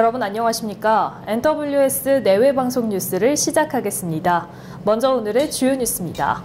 여러분 안녕하십니까? NWS 내외방송 뉴스를 시작하겠습니다. 먼저 오늘의 주요 뉴스입니다.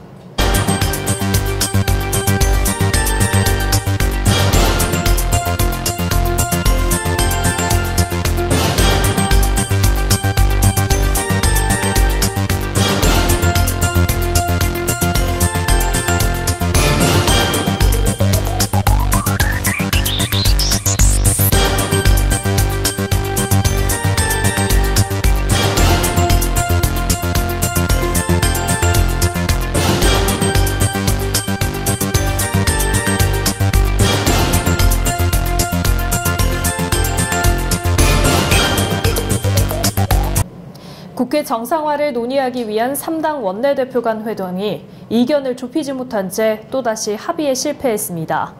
국회 정상화를 논의하기 위한 3당 원내대표 간 회동이 이견을 좁히지 못한 채 또다시 합의에 실패했습니다.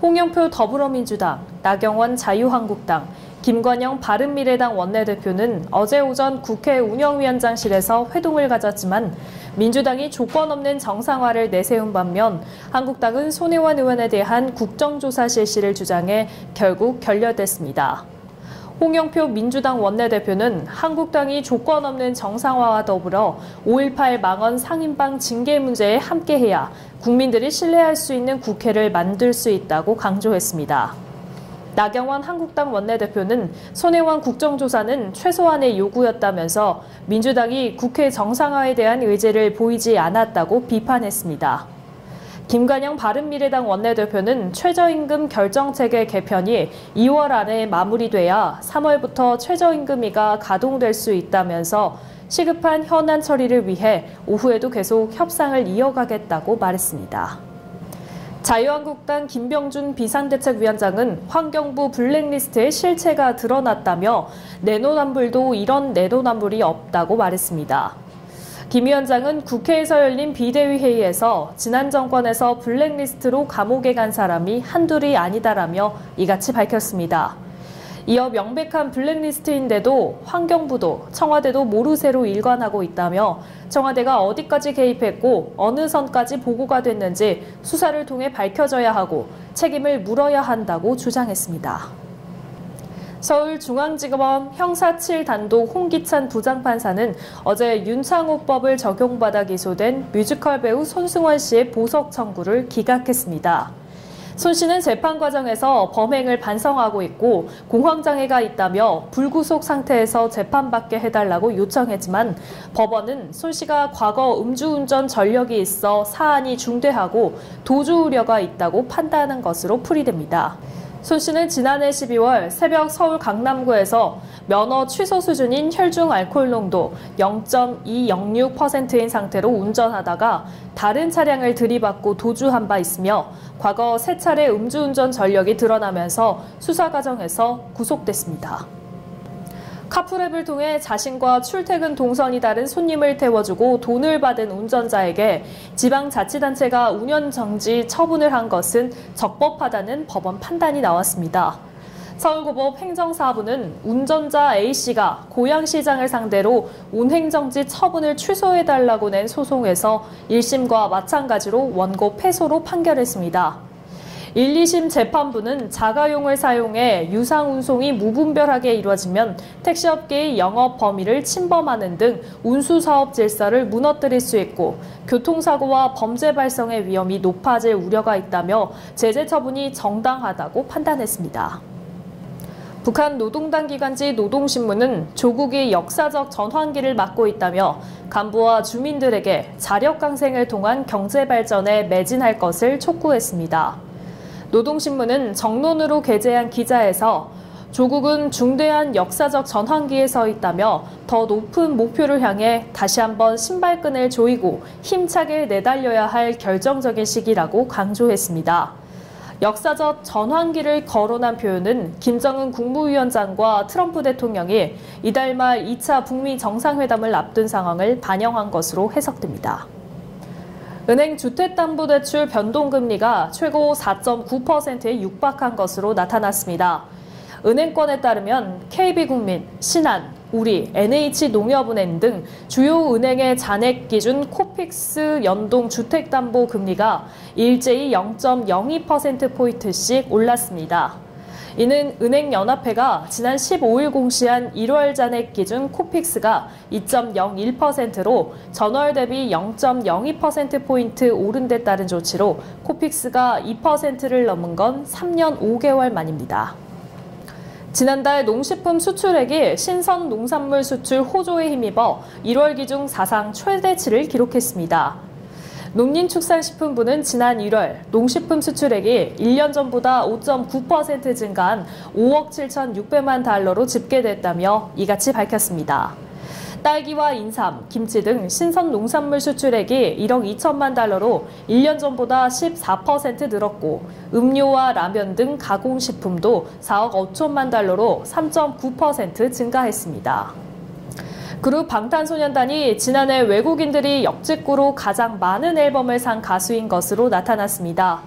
홍영표 더불어민주당, 나경원 자유한국당, 김관영 바른미래당 원내대표는 어제 오전 국회 운영위원장실에서 회동을 가졌지만 민주당이 조건 없는 정상화를 내세운 반면 한국당은 손혜원 의원에 대한 국정조사 실시를 주장해 결국 결렬됐습니다. 홍영표 민주당 원내대표는 한국당이 조건 없는 정상화와 더불어 5.18 망언 상임방 징계 문제에 함께해야 국민들이 신뢰할 수 있는 국회를 만들 수 있다고 강조했습니다. 나경원 한국당 원내대표는 손혜원 국정조사는 최소한의 요구였다면서 민주당이 국회 정상화에 대한 의지를 보이지 않았다고 비판했습니다. 김관영 바른미래당 원내대표는 최저임금 결정체계 개편이 2월 안에 마무리돼야 3월부터 최저임금위가 가동될 수 있다면서 시급한 현안 처리를 위해 오후에도 계속 협상을 이어가겠다고 말했습니다. 자유한국당 김병준 비상대책위원장은 환경부 블랙리스트의 실체가 드러났다며 내로남불도 이런 내로남불이 없다고 말했습니다. 김 위원장은 국회에서 열린 비대위 회의에서 지난 정권에서 블랙리스트로 감옥에 간 사람이 한둘이 아니다라며 이같이 밝혔습니다. 이어 명백한 블랙리스트인데도 환경부도 청와대도 모르쇠로 일관하고 있다며 청와대가 어디까지 개입했고 어느 선까지 보고가 됐는지 수사를 통해 밝혀져야 하고 책임을 물어야 한다고 주장했습니다. 서울중앙지검 형사 7단독 홍기찬 부장판사는 어제 윤창호법을 적용받아 기소된 뮤지컬 배우 손승원 씨의 보석 청구를 기각했습니다. 손 씨는 재판 과정에서 범행을 반성하고 있고 공황장애가 있다며 불구속 상태에서 재판받게 해달라고 요청했지만 법원은 손 씨가 과거 음주운전 전력이 있어 사안이 중대하고 도주 우려가 있다고 판단한 것으로 풀이됩니다. 손 씨는 지난해 12월 새벽 서울 강남구에서 면허 취소 수준인 혈중 알코올 농도 0.206%인 상태로 운전하다가 다른 차량을 들이받고 도주한 바 있으며 과거 3차례 음주운전 전력이 드러나면서 수사 과정에서 구속됐습니다. 카풀앱을 통해 자신과 출퇴근 동선이 다른 손님을 태워주고 돈을 받은 운전자에게 지방자치단체가 운전정지 처분을 한 것은 적법하다는 법원 판단이 나왔습니다. 서울고법 행정사부는 운전자 A씨가 고양시장을 상대로 운행정지 처분을 취소해달라고 낸 소송에서 1심과 마찬가지로 원고 패소로 판결했습니다. 1, 2심 재판부는 자가용을 사용해 유상 운송이 무분별하게 이루어지면 택시업계의 영업 범위를 침범하는 등 운수사업 질서를 무너뜨릴 수 있고 교통사고와 범죄 발생의 위험이 높아질 우려가 있다며 제재 처분이 정당하다고 판단했습니다. 북한 노동당 기관지 노동신문은 조국이 역사적 전환기를 맞고 있다며 간부와 주민들에게 자력강생을 통한 경제발전에 매진할 것을 촉구했습니다. 노동신문은 정론으로 게재한 기사에서 조국은 중대한 역사적 전환기에 서 있다며 더 높은 목표를 향해 다시 한번 신발끈을 조이고 힘차게 내달려야 할 결정적인 시기라고 강조했습니다. 역사적 전환기를 거론한 표현은 김정은 국무위원장과 트럼프 대통령이 이달 말 2차 북미 정상회담을 앞둔 상황을 반영한 것으로 해석됩니다. 은행 주택담보대출 변동금리가 최고 4.9%에 육박한 것으로 나타났습니다. 은행권에 따르면 KB국민, 신한, 우리, NH농협은행 등 주요 은행의 잔액 기준 코픽스 연동 주택담보금리가 일제히 0.02%포인트씩 올랐습니다. 이는 은행연합회가 지난 15일 공시한 1월 잔액 기준 코픽스가 2.01%로 전월 대비 0.02%포인트 오른 데 따른 조치로 코픽스가 2%를 넘은 건 3년 5개월 만입니다. 지난달 농식품 수출액이 신선 농산물 수출 호조에 힘입어 1월 기준 사상 최대치를 기록했습니다. 농림축산식품부는 지난 1월 농식품 수출액이 1년 전보다 5.9% 증가한 5억 7,600만 달러로 집계됐다며 이같이 밝혔습니다. 딸기와 인삼, 김치 등 신선 농산물 수출액이 1억 2천만 달러로 1년 전보다 14% 늘었고 음료와 라면 등 가공식품도 4억 5천만 달러로 3.9% 증가했습니다. 그룹 방탄소년단이 지난해 외국인들이 역직구로 가장 많은 앨범을 산 가수인 것으로 나타났습니다.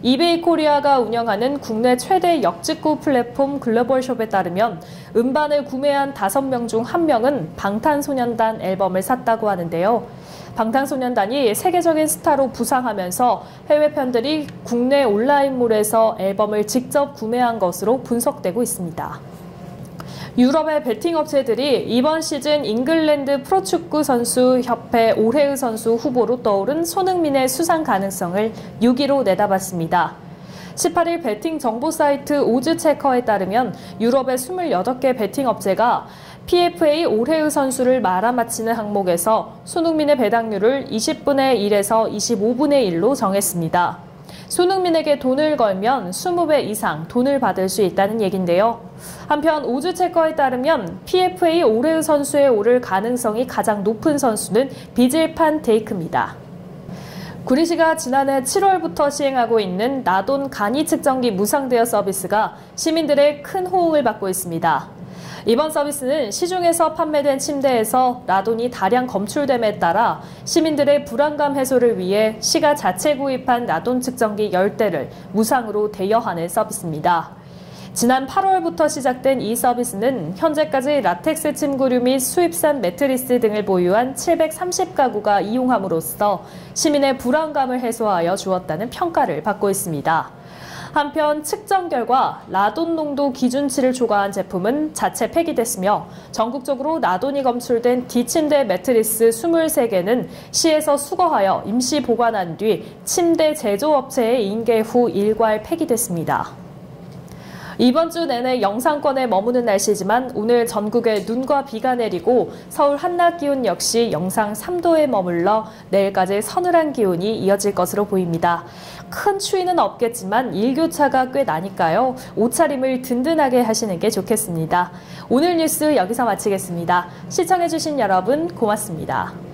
이베이 코리아가 운영하는 국내 최대 역직구 플랫폼 글로벌숍에 따르면 음반을 구매한 5명 중 1명은 방탄소년단 앨범을 샀다고 하는데요. 방탄소년단이 세계적인 스타로 부상하면서 해외 팬들이 국내 온라인몰에서 앨범을 직접 구매한 것으로 분석되고 있습니다. 유럽의 베팅 업체들이 이번 시즌 잉글랜드 프로축구 선수 협회 올해의 선수 후보로 떠오른 손흥민의 수상 가능성을 6위로 내다봤습니다. 18일 베팅 정보 사이트 오즈체커에 따르면 유럽의 28개 베팅 업체가 PFA 올해의 선수를 말아맞히는 항목에서 손흥민의 배당률을 20분의 1에서 25분의 1로 정했습니다. 손흥민에게 돈을 걸면 20배 이상 돈을 받을 수 있다는 얘긴데요. 한편 오즈체커에 따르면 PFA 올해의 선수에 오를 가능성이 가장 높은 선수는 비질 판 데이크입니다. 구리시가 지난해 7월부터 시행하고 있는 나돈 간이 측정기 무상 대여 서비스가 시민들의 큰 호응을 받고 있습니다. 이번 서비스는 시중에서 판매된 침대에서 라돈이 다량 검출됨에 따라 시민들의 불안감 해소를 위해 시가 자체 구입한 라돈 측정기 10대를 무상으로 대여하는 서비스입니다. 지난 8월부터 시작된 이 서비스는 현재까지 라텍스 침구류 및 수입산 매트리스 등을 보유한 730가구가 이용함으로써 시민의 불안감을 해소하여 주었다는 평가를 받고 있습니다. 한편 측정 결과 라돈 농도 기준치를 초과한 제품은 자체 폐기됐으며 전국적으로 라돈이 검출된 D침대 매트리스 23개는 시에서 수거하여 임시 보관한 뒤 침대 제조업체에 인계 후 일괄 폐기됐습니다. 이번 주 내내 영상권에 머무는 날씨지만 오늘 전국에 눈과 비가 내리고 서울 한낮 기온 역시 영상 3도에 머물러 내일까지 서늘한 기온이 이어질 것으로 보입니다. 큰 추위는 없겠지만 일교차가 꽤 나니까요. 옷차림을 든든하게 하시는 게 좋겠습니다. 오늘 뉴스 여기서 마치겠습니다. 시청해주신 여러분 고맙습니다.